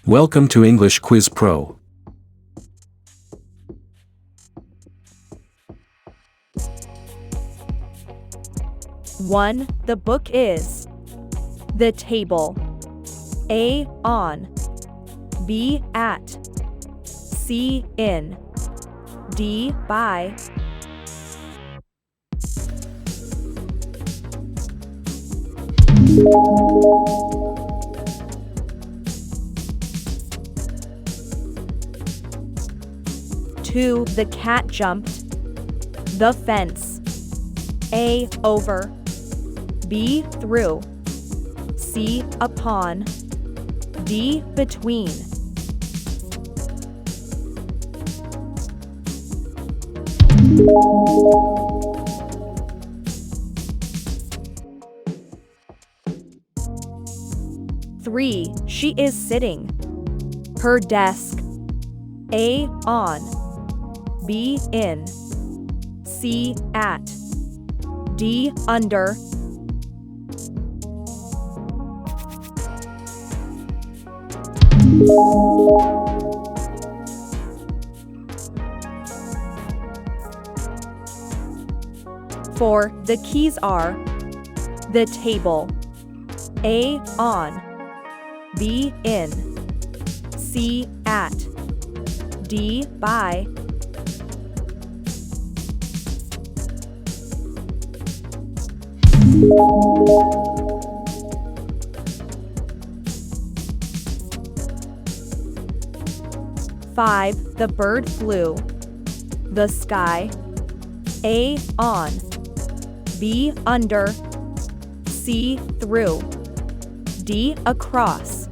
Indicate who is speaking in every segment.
Speaker 1: Welcome to English Quiz Pro.
Speaker 2: One, the book is. The table. A, on. B, at. C, in. D, by. Two, the cat jumped. The fence. A, over. B, through. C, upon. D, between. Three, she is sitting. Her desk. A, on. B, in. C, at. D, under. Four, the keys are. The table. A, on. B, in. C, at. D, by. Five, the bird flew. The sky. A, on. B, under. C, through. D, across.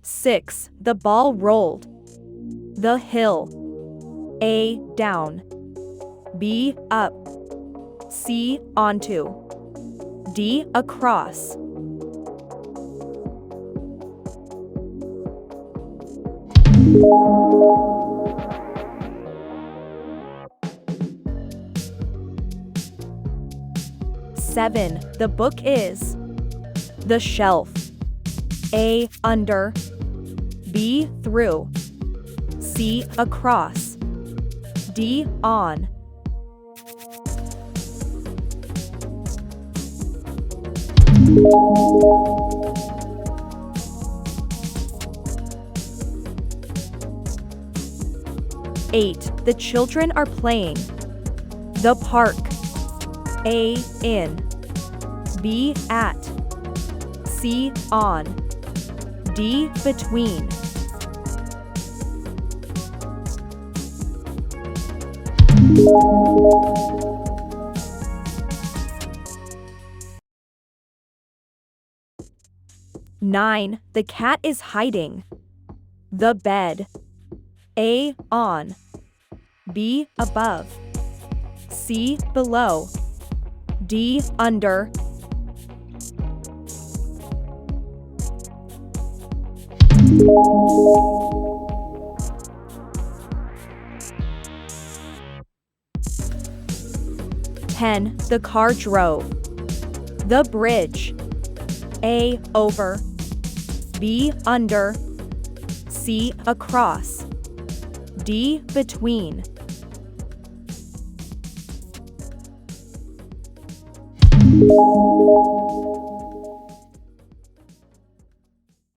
Speaker 2: Six, the ball rolled. The hill. A, down. B, up. C, onto. D, across. Seven, the book is. The shelf. A, under. B, through. C, across. D, on. Eight, the children are playing. The park. A, in. B, at. C, on. D, between. Nine, the cat is hiding. The bed. A, on. B, above. C, below. D, under. Ten, the car drove. The bridge. A, over. B, under. C, across. D, between.